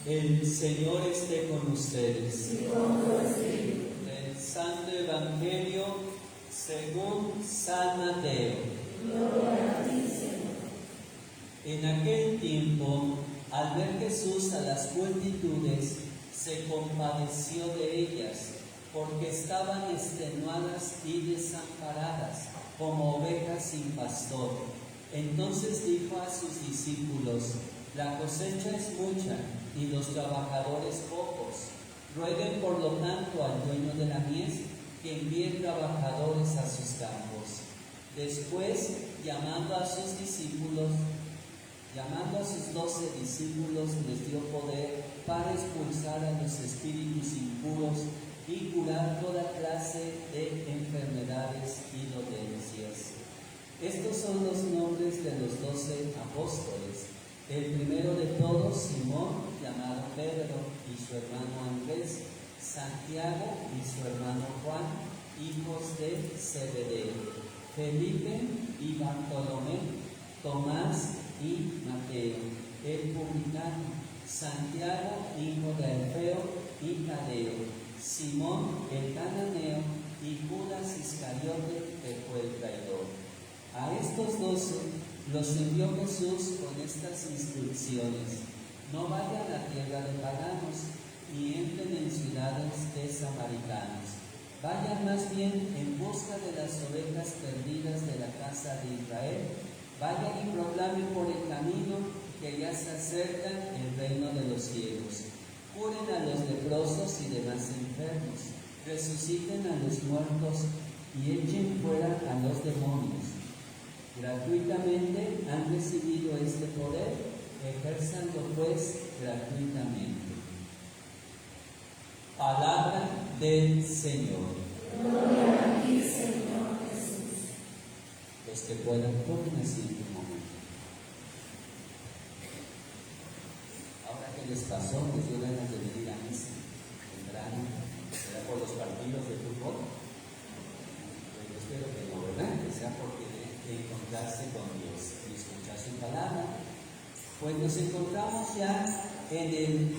El Señor esté con ustedes. Y con tu espíritu. El Santo Evangelio según San Mateo. Gloria a ti, Señor. En aquel tiempo, al ver Jesús a las multitudes, se compadeció de ellas, porque estaban extenuadas y desamparadas, como ovejas sin pastor. Entonces dijo a sus discípulos: la cosecha es mucha y los trabajadores pocos. Rueguen por lo tanto al dueño de la mies que envíe trabajadores a sus campos. Después, llamando a sus 12 discípulos, les dio poder para expulsar a los espíritus impuros y curar toda clase de enfermedades y dolencias. Estos son los nombres de los 12 apóstoles. El primero de todos, Simón, llamado Pedro, y su hermano Andrés; Santiago y su hermano Juan, hijos de Zebedeo; Felipe y Bartolomé; Tomás y Mateo, el publicano; Santiago, hijo de Alfeo y Tadeo; Simón el cananeo; y Judas Iscariote, que fue el traidor. A estos 12 los envió Jesús con estas instrucciones: no vayan a tierra de paganos, ni entren en ciudades de samaritanos. Vayan más bien en busca de las ovejas perdidas de la casa de Israel. Vayan y proclamen por el camino que ya se acerca el reino de los cielos. Curen a los leprosos y demás enfermos. Resuciten a los muertos y echen fuera a los demonios. Gratuitamente han recibido este poder, ejérzanlo pues gratuitamente. Palabra del Señor. Gloria a ti, Señor Jesús. Los que puedan, tomen asiento un momento. Ahora que les pasó, les dio ganas de venir a misa. ¿Vendrán? ¿Será por los partidos de fútbol? Pues yo espero que no, ¿verdad? Que sea porque encontrarse con Dios y escuchar su palabra. Pues nos encontramos ya en el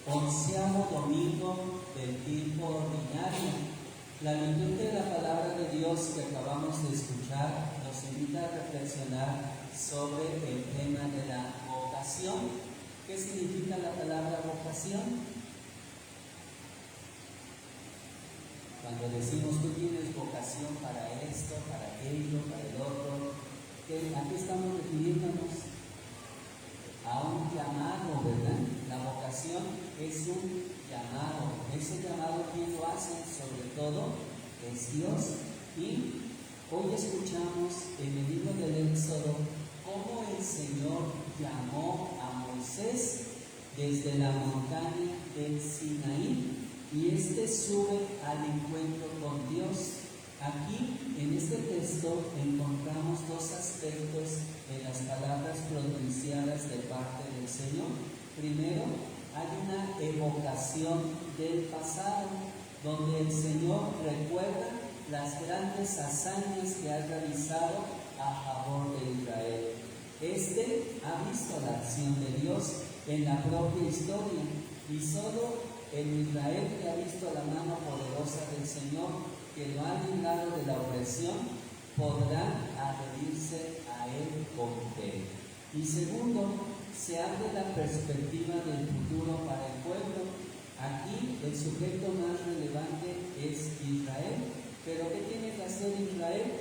11º domingo del tiempo ordinario. La liturgia de la palabra de Dios que acabamos de escuchar nos invita a reflexionar sobre el tema de la vocación. ¿Qué significa la palabra vocación? Cuando decimos tú tienes vocación para esto, para aquello, para el otro, ¿a qué estamos refiriéndonos? A un llamado, ¿verdad? La vocación es un llamado. Ese llamado, ¿quién lo hace? Sobre todo es Dios. Y hoy escuchamos en el libro del Éxodo cómo el Señor llamó a Moisés desde la montaña del Sinaí. Y sube al encuentro con Dios. Aquí, en este texto, encontramos dos aspectos de las palabras pronunciadas de parte del Señor. Primero, hay una evocación del pasado, donde el Señor recuerda las grandes hazañas que ha realizado a favor de Israel. Ha visto la acción de Dios en la propia historia, y solo el Israel que ha visto la mano poderosa del Señor, que lo ha librado de la opresión, podrá adherirse a Él con fe. Y segundo, se abre la perspectiva del futuro para el pueblo. Aquí el sujeto más relevante es Israel. Pero ¿qué tiene que hacer Israel?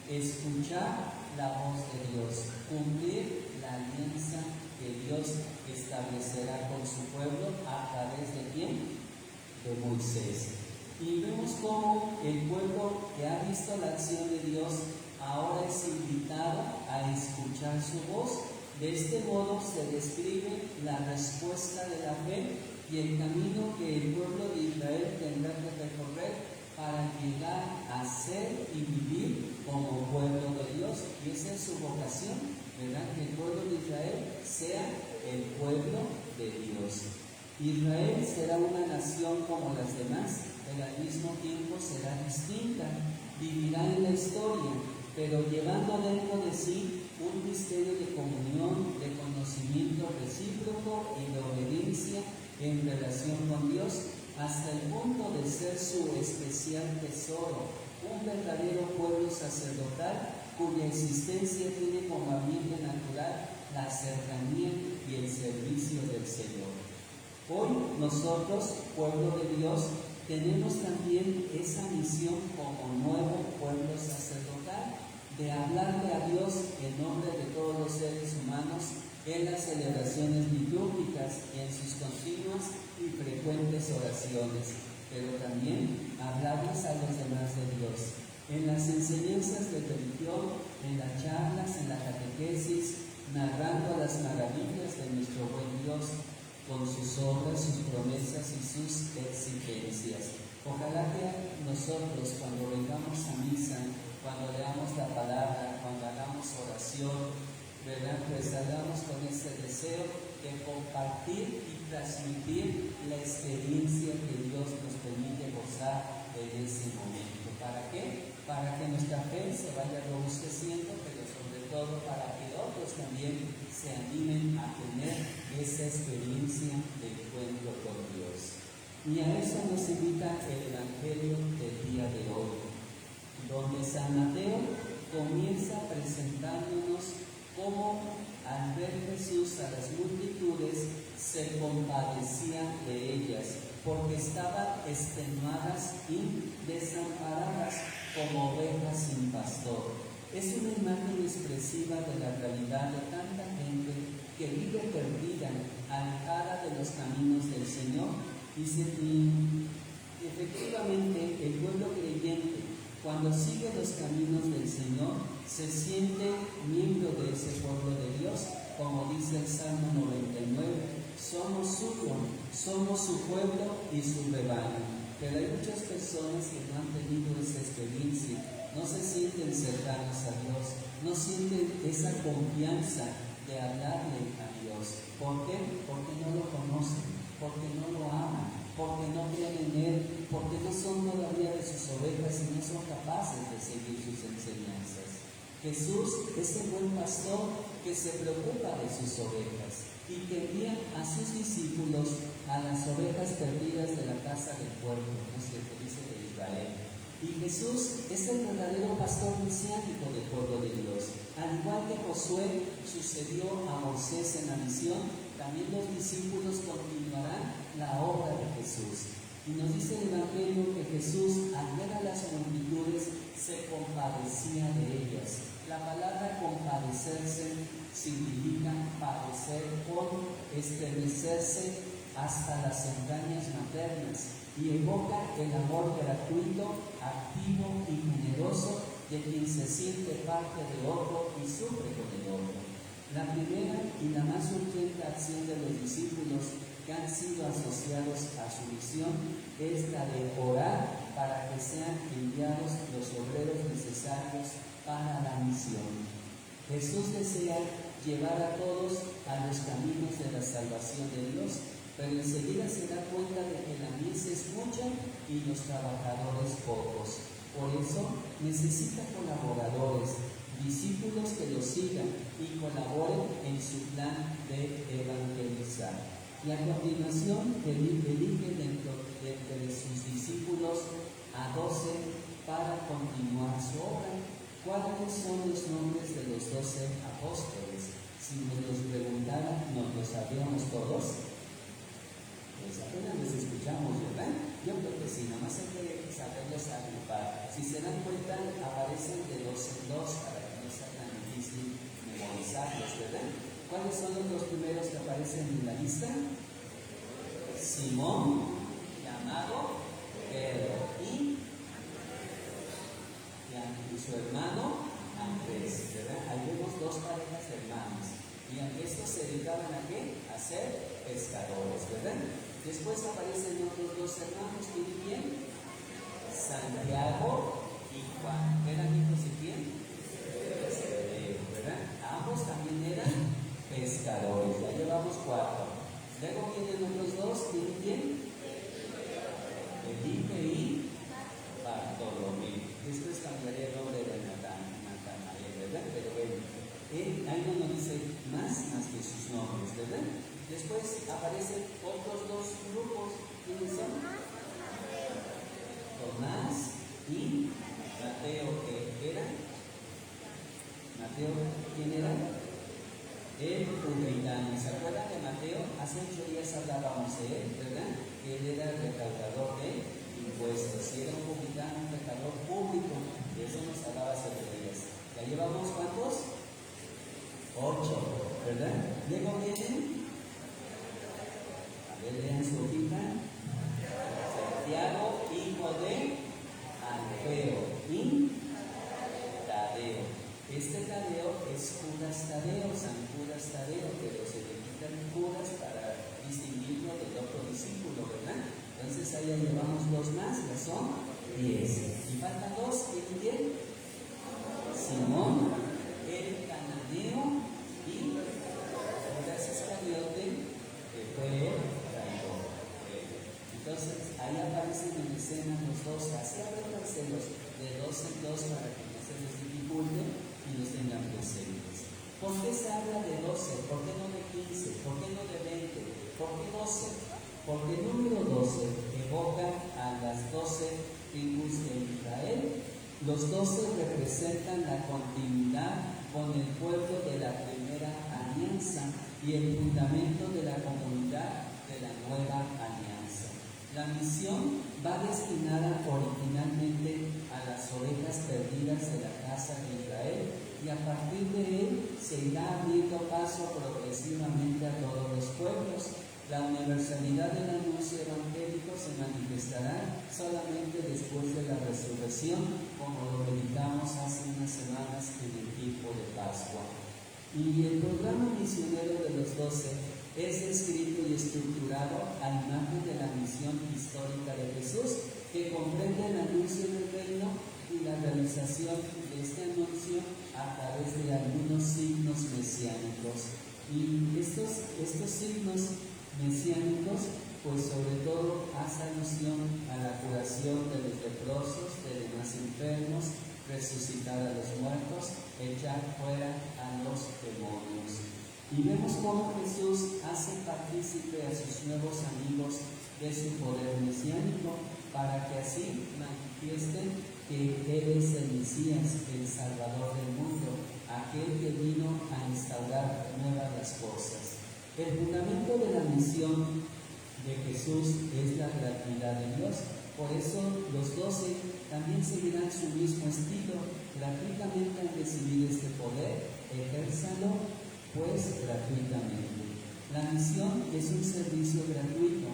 Escuchar la voz de Dios, cumplir la alianza que Dios establecerá con su pueblo a través de ¿quién? De Moisés. Y vemos cómo el pueblo que ha visto la acción de Dios ahora es invitado a escuchar su voz. De este modo se describe la respuesta de la fe y el camino que el pueblo de Israel tendrá que recorrer para llegar a ser y vivir como pueblo de Dios. Y esa es su vocación, ¿verdad? Que el pueblo de Israel sea el pueblo de Dios. Israel será una nación como las demás, pero al mismo tiempo será distinta. Vivirá en la historia, pero llevando dentro de sí un misterio de comunión, de conocimiento recíproco y de obediencia experiencia en relación con Dios, hasta el punto de ser su especial tesoro, un verdadero pueblo sacerdotal cuya existencia tiene como ambiente natural la cercanía y el servicio del Señor. Hoy nosotros, pueblo de Dios, tenemos también esa misión como nuevo pueblo sacerdotal de hablarle a Dios en nombre de todos los seres humanos en las celebraciones litúrgicas y en sus continuas y frecuentes oraciones, pero también hablarles a los demás de Dios, en las enseñanzas de religión, en las charlas, en la catequesis, narrando las maravillas de nuestro buen Dios, con sus obras, sus promesas y sus exigencias. Ojalá que nosotros, cuando vengamos a misa, cuando leamos la palabra, cuando hagamos oración, ¿verdad?, pues hagamos con ese deseo de compartir y transmitir la experiencia que Dios nos permite gozar en ese momento. ¿Para qué? Para que nuestra fe se vaya robusteciendo, pero sobre todo para que otros también se animen a tener esa experiencia de encuentro con Dios. Y a eso nos invita el Evangelio del día de hoy, donde San Mateo comienza presentándonos cómo al ver Jesús a las multitudes se compadecía de ellas, porque estaban extenuadas y desamparadas como ovejas sin pastor. Es una imagen expresiva de la realidad de tanta gente que vive perdida, alejada de los caminos del Señor. Y efectivamente el pueblo creyente, cuando sigue los caminos del Señor, se siente miembro de ese pueblo de Dios, como dice el Salmo 99, somos suyo, somos su pueblo y su rebaño. Pero hay muchas personas que no han tenido esa experiencia, no se sienten cercanos a Dios, no sienten esa confianza de hablarle a Dios. ¿Por qué? Porque no lo conocen, porque no lo aman, porque no creen en Él, porque no son todavía de sus ovejas y no son capaces de seguir sus enseñanzas. Jesús es el buen pastor que se preocupa de sus ovejas y que envía a sus discípulos a las ovejas perdidas de la casa del pueblo, ¿no es cierto?, dice de Israel. Y Jesús es el verdadero pastor mesiánico del pueblo de Dios. Al igual que Josué sucedió a Moisés en la misión, también los discípulos continuarán la obra de Jesús. Y nos dice el Evangelio que Jesús, al ver a las multitudes, se compadecía de ellas. La palabra compadecerse significa padecer con estremecerse hasta las entrañas maternas y evoca el amor gratuito, activo y generoso de quien se siente parte de otro y sufre con el otro. La primera y la más urgente acción de los discípulos que han sido asociados a su misión es la de orar para que sean enviados los obreros necesarios para la misión. Jesús desea llevar a todos a los caminos de la salvación de Dios, pero enseguida se da cuenta de que la mies es mucha y los trabajadores pocos. Por eso necesita colaboradores, discípulos que lo sigan y colaboren en su plan de evangelizar. Y a continuación elige dentro de sus discípulos a 12 para continuar su obra. ¿Cuáles son los nombres de los 12 apóstoles? Si nos los preguntaran, ¿nos los sabíamos todos? Pues apenas los escuchamos, ¿verdad? Yo creo que sí, nada más hay que saberlos agrupar. Si se dan cuenta, aparecen de dos en dos para que no sea tan difícil memorizarlos, ¿verdad? ¿Cuáles son los primeros que aparecen en la lista? Simón, llamado Pedro, y su hermano Andrés, ¿verdad? Ahí vemos dos parejas de hermanos. Y estos se dedicaban a qué? A ser pescadores, ¿verdad? Después aparecen otros dos hermanos, ¿quién y quién? Santiago y Juan. ¿Eran hijos de quién? ¿Verdad? Ambos también eran pescadores. Ya llevamos 4. Luego vienen otros dos, ¿quién y quién? Felipe y Bartolomé. Después cambiaré el nombre de Natanael, ¿verdad? Pero bueno, ahí no nos dice más que sus nombres, ¿verdad? Después aparecen otros dos grupos. ¿Quiénes son? Tomás y Mateo, que era. Mateo, ¿quién era? El publicano. ¿Se acuerdan de Mateo? Hace 8 días hablábamos de él, ¿verdad? Él era el recaudador de impuestos. Y era un publicano, un recaudador público. De eso nos hablaba hace 8 días. ¿Ya llevamos cuántos? 8, ¿verdad? Luego vienen. A ver, lean su hojita. Santiago, hijo de Alfeo y Tadeo. Este Tadeo es Judas Tadeo, San Judas Tadeo, pero se le quitan Judas para distinguirlo del otro discípulo, ¿verdad? Entonces ahí ya llevamos 2 más, ya son 10. Y faltan 2, ¿quién? Simón, el cananeo y Judas Iscariote, que fue el traidor. Entonces ahí aparecen en escena los 2, así abréndanselos de 2 en 2 para que no se les dificulte y los tengan presentes. ¿Por qué se habla de 12? ¿Por qué no de 15? ¿Por qué no de 20? ¿Por qué 12? Porque el número 12 evoca a las 12 tribus de Israel. Los 12 representan la continuidad con el pueblo de la primera alianza y el fundamento de la comunidad de la nueva alianza. La misión va destinada originalmente a las ovejas perdidas de la casa de Israel y a partir de él se irá abriendo paso progresivamente a todos los pueblos. La universalidad del anuncio evangélico se manifestará solamente después de la resurrección, como lo meditamos hace unas semanas en el tiempo de Pascua. Y el programa misionero de los 12 es escrito y estructurado a imagen de la misión histórica de Jesús, que comprende el anuncio del reino y la realización de este anuncio a través de algunos signos mesiánicos. Y estos signos mesiánicos, pues sobre todo hace alusión a la curación de los leprosos, de los más enfermos, resucitar a los muertos, echar fuera a los demonios. Y vemos cómo Jesús hace partícipe a sus nuevos amigos de su poder mesiánico, para que así manifiesten que Él es el Mesías, el Salvador del mundo, aquel que vino a instaurar nuevas las cosas. El fundamento de la misión de Jesús es la gratuidad de Dios. Por eso los 12 también seguirán su mismo estilo. Gratuitamente al recibir este poder, ejérzalo pues gratuitamente. La misión es un servicio gratuito.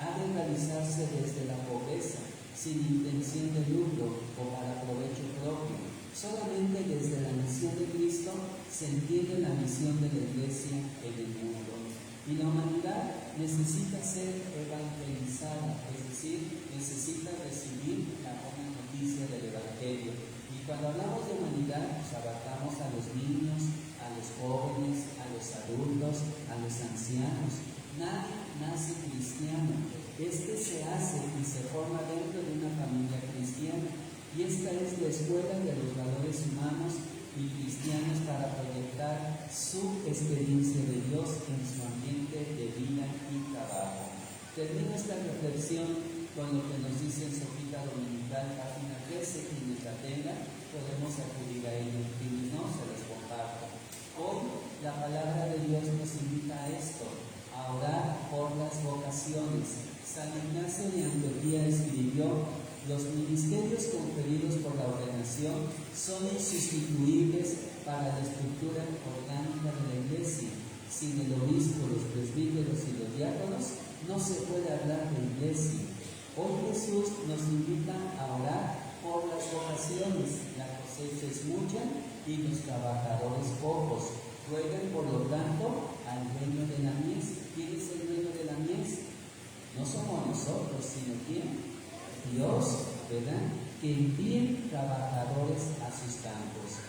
Ha de realizarse desde la pobreza, sin intención de lucro o para provecho propio. Solamente desde la misión de Cristo se entiende la misión de la Iglesia en el mundo. Y la humanidad necesita ser evangelizada, es decir, necesita recibir la buena noticia del Evangelio. Y cuando hablamos de humanidad, pues abarcamos a los niños, a los jóvenes, a los adultos, a los ancianos. Nadie nace cristiano. Este se hace y se forma dentro de una familia cristiana. Y esta es la escuela de los valores humanos y cristianos para proyectar su experiencia de Dios en su ambiente de vida y trabajo. Termino esta reflexión con lo que nos dice en su hojita dominical, página 13, quienes la tengan, podemos acudir a ella, quienes no, se les comparto. Hoy la palabra de Dios nos invita a esto, a orar por las vocaciones. San Ignacio de Antioquía escribió: los ministerios conferidos por la ordenación son insustituibles para la estructura orgánica de la Iglesia. Sin el obispo, los presbíteros y los diáconos, no se puede hablar de Iglesia. Hoy Jesús nos invita a orar por las vocaciones. La cosecha es mucha y los trabajadores pocos. Rueguen, por lo tanto, al dueño de la mies. ¿Quién es el dueño de la mies? No somos nosotros, sino ¿quién? Dios, ¿verdad? Que envíen trabajadores a sus campos.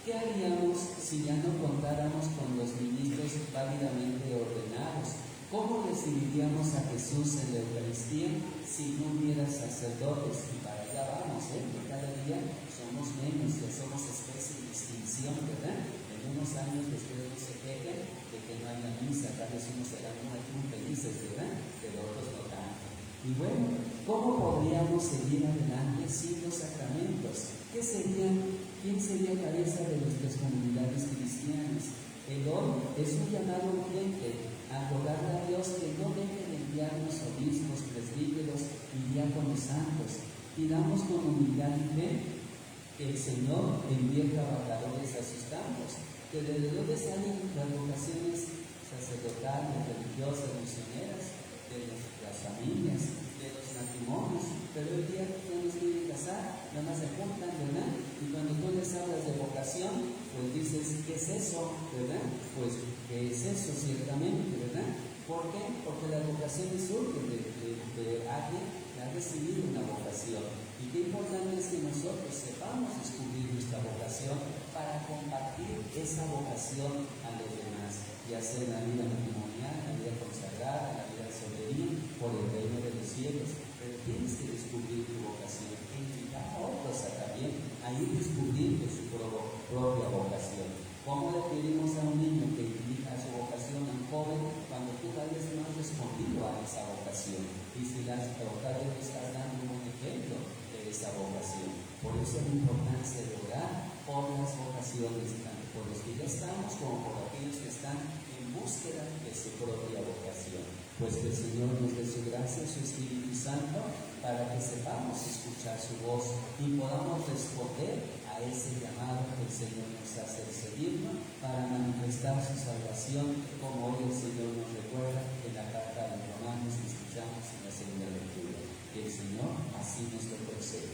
¿Qué haríamos si ya no contáramos con los ministros válidamente ordenados? ¿Cómo recibiríamos a Jesús en la Eucaristía si no hubiera sacerdotes? Y para allá vamos, que cada día somos menos, ya somos especie de extinción, ¿verdad? En algunos años después no se quejen de que no haya misa, tal vez unos serán muy felices, ¿verdad? Pero otros no tanto. Y bueno, ¿cómo podríamos seguir adelante sin los sacramentos? ¿Quién sería cabeza de nuestras comunidades cristianas? El hoy es un llamado urgente a rogarle a Dios que no deje de enviarnos obispos, presbíteros y diáconos santos. Pidamos con humildad y fe que el Señor envíe trabajadores a sus campos, que desde donde salen las vocaciones sacerdotales, religiosas, misioneras, de las familias, de los matrimonios, pero el día que ustedes quieren casar, nada más se juntan, ¿verdad? Y cuando tú les hablas de vocación, pues dices, ¿qué es eso? ¿Verdad? Pues, ¿qué es eso ciertamente? ¿Verdad? ¿Por qué? Porque las vocaciones surgen de alguien que ha recibido una vocación. Y qué importante es que nosotros sepamos descubrir nuestra vocación para compartir esa vocación a los demás, ya sea en la vida matrimonial, en la vida consagrada, en la vida soberana, por el reino de los cielos. Pero tienes que descubrir tu vocación e invitar a otros también a ir descubriendo su propia vocación. ¿Cómo le pedimos a un niño que dirija su vocación a un joven cuando tú tal vez no has respondido a esa vocación? Y si tal vez le estás dando un ejemplo de esa vocación. Por eso la importancia de orar por las vocaciones, tanto por los que ya estamos como por aquellos que están en búsqueda de su propia vocación. Pues que el Señor nos dé su gracia, su Espíritu Santo, para que sepamos escuchar su voz y podamos responder a ese llamado que el Señor nos hace seguirnos para manifestar su salvación, como hoy el Señor nos recuerda en la carta de los Romanos que escuchamos en la segunda lectura. Que el Señor así nos lo concede.